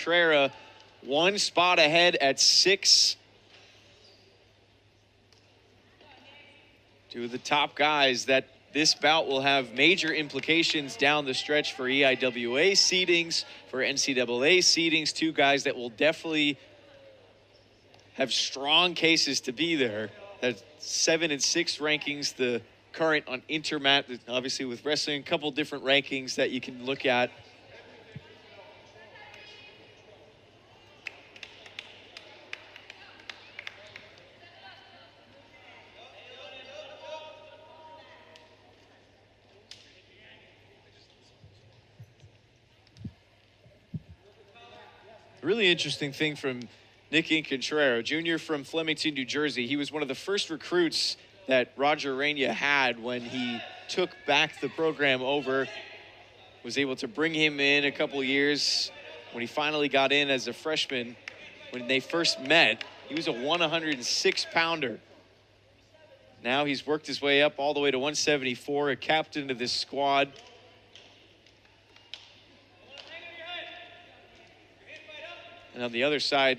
Incontrera 1 spot ahead at 6. 2 of the top guys that this bout will have major implications down the stretch for EIWA seedings, for NCAA seedings. 2 guys that will definitely have strong cases to be there. That 7 and 6 rankings, the current on Intermat, obviously with wrestling, a couple different rankings that you can look at. Really interesting thing from Nick Incontrera, junior from Flemington, New Jersey. He was one of the first recruits that Roger Reina had when he took back the program over. Was able to bring him in a couple years when he finally got in as a freshman. When they first met, he was a 106-pounder. Now he's worked his way up all the way to 174, a captain of this squad. And on the other side,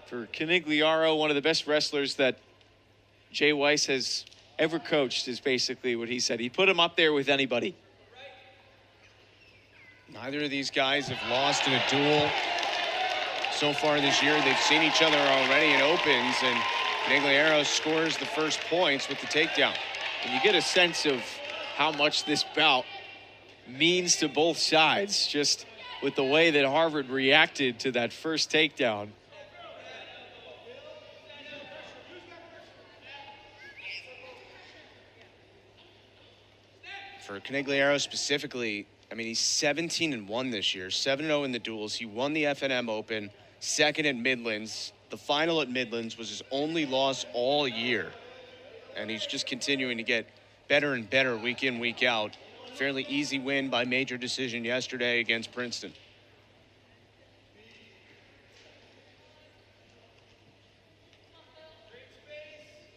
for Conigliaro, one of the best wrestlers that Jay Weiss has ever coached is basically what he said. He put him up there with anybody. Neither of these guys have lost in a duel so far this year. They've seen each other already in opens, and Conigliaro scores the first points with the takedown. And you get a sense of how much this bout means to both sides, just with the way that Harvard reacted to that first takedown. For Conigliaro specifically, I mean, he's 17-1 this year, 7-0 in the duels. He won the FNM Open, second at Midlands. The final at Midlands was his only loss all year. And he's just continuing to get better and better week in, week out. Fairly easy win by major decision yesterday against Princeton.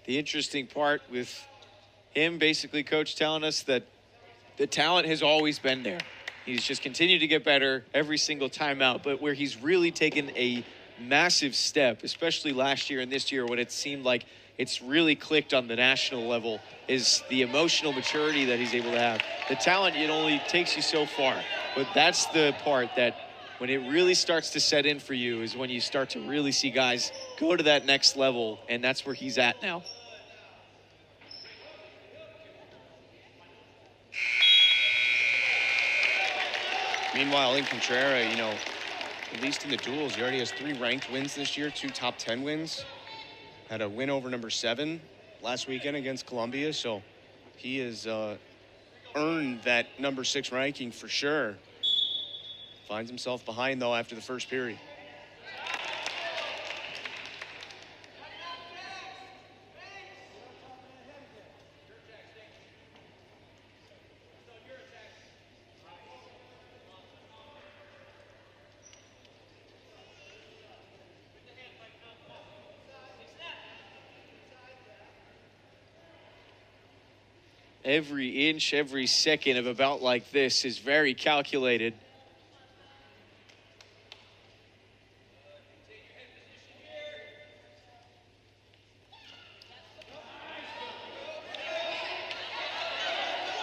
The interesting part with him, basically, Coach telling us that the talent has always been there. He's just continued to get better every single time out. But where he's really taken a massive step, especially last year and this year when it seemed like it's really clicked on the national level, is the emotional maturity that he's able to have. The talent, it only takes you so far. But that's the part that when it really starts to set in for you is when you start to really see guys go to that next level, and that's where he's at now. Meanwhile, Incontrera, you know, at least in the duels, he already has 3 ranked wins this year, 2 top 10 wins. Had a win over number 7 last weekend against Columbia, so he has earned that number 6 ranking for sure. Finds himself behind, though, after the first period. Every inch, every second of a bout like this is very calculated.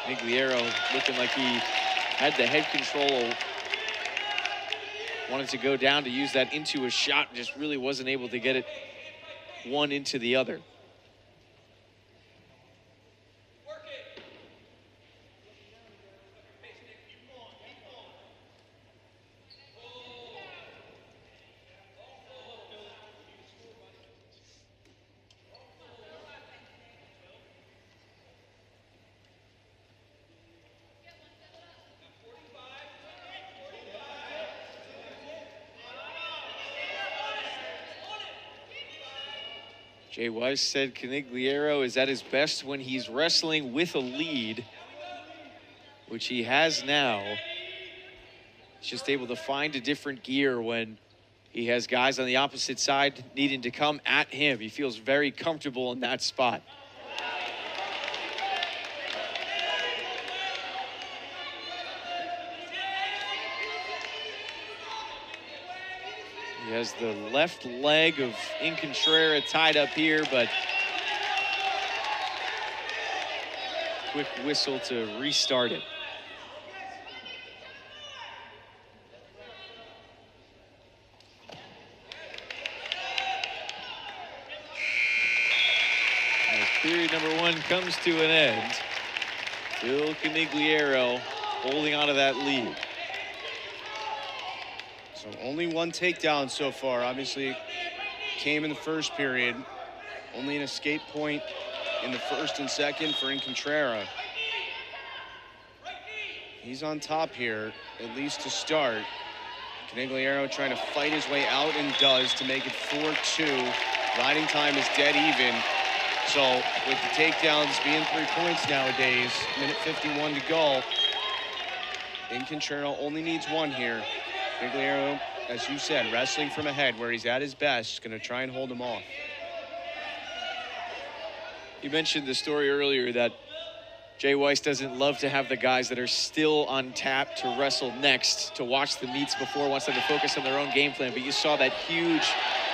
Conigliaro looking like he had the head control. Wanted to go down to use that into a shot, just really wasn't able to get it one into the other. Jay Weiss said Conigliaro is at his best when he's wrestling with a lead, which he has now. He's just able to find a different gear when he has guys on the opposite side needing to come at him. He feels very comfortable in that spot. He has the left leg of Incontrera tied up here, but quick whistle to restart it. As period number 1 comes to an end, Phil Conigliaro holding on to that lead. So only 1 takedown so far. Obviously, came in the first period. Only an escape point in the first and second for Incontrera. He's on top here, at least to start. Conigliaro trying to fight his way out and does to make it 4-2. Riding time is dead even. So with the takedowns being 3 points nowadays, minute 51 to go, Incontrera only needs 1 here. Conigliaro, as you said, wrestling from ahead where he's at his best, going to try and hold him off. You mentioned the story earlier that Jay Weiss doesn't love to have the guys that are still on tap to wrestle next, to watch the meets before, wants them to focus on their own game plan. But you saw that huge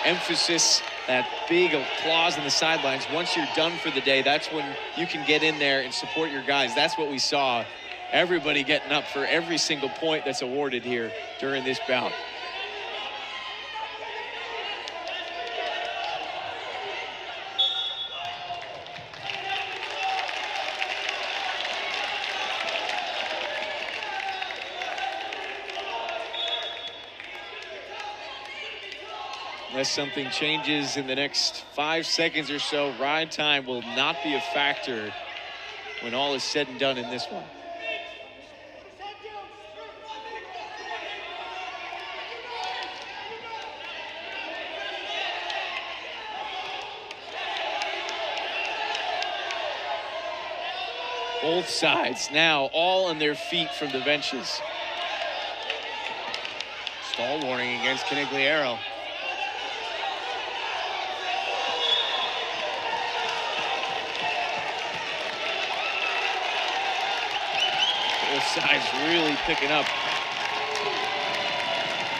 emphasis, that big applause in the sidelines. Once you're done for the day, that's when you can get in there and support your guys. That's what we saw. Everybody getting up for every single point that's awarded here during this bout. Unless something changes in the next 5 seconds or so, ride time will not be a factor when all is said and done in this one. Both sides now all on their feet from the benches. Stall warning against Conigliaro. Both sides really picking up.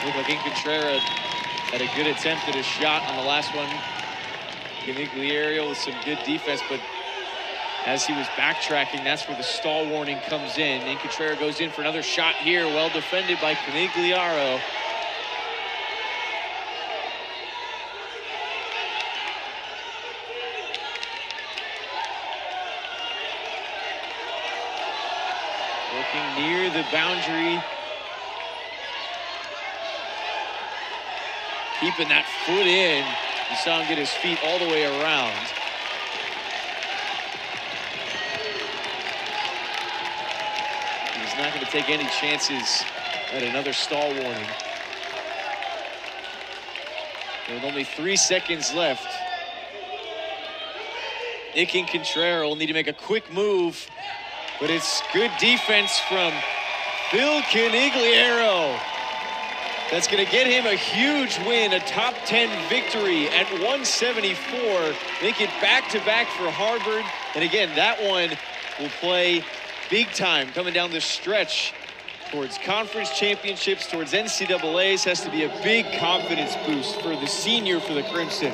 Looked like Incontrera had a good attempt at a shot on the last one. Conigliaro with some good defense, but as he was backtracking, that's where the stall warning comes in. Incontrera goes in for another shot here, well defended by Conigliaro. Looking near the boundary. Keeping that foot in. You saw him get his feet all the way around. He's not going to take any chances at another stall warning. With only 3 seconds left, Incontrera will need to make a quick move, but it's good defense from Phil Conigliaro. That's going to get him a huge win, a top 10 victory at 174. Make it back-to-back for Harvard. And again, that one will play big time coming down the stretch towards conference championships, towards NCAAs. Has to be a big confidence boost for the senior for the Crimson.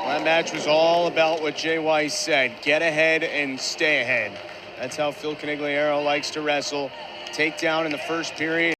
That match was all about what Jay Weiss said. Get ahead and stay ahead. That's how Phil Conigliaro likes to wrestle. Takedown in the first period.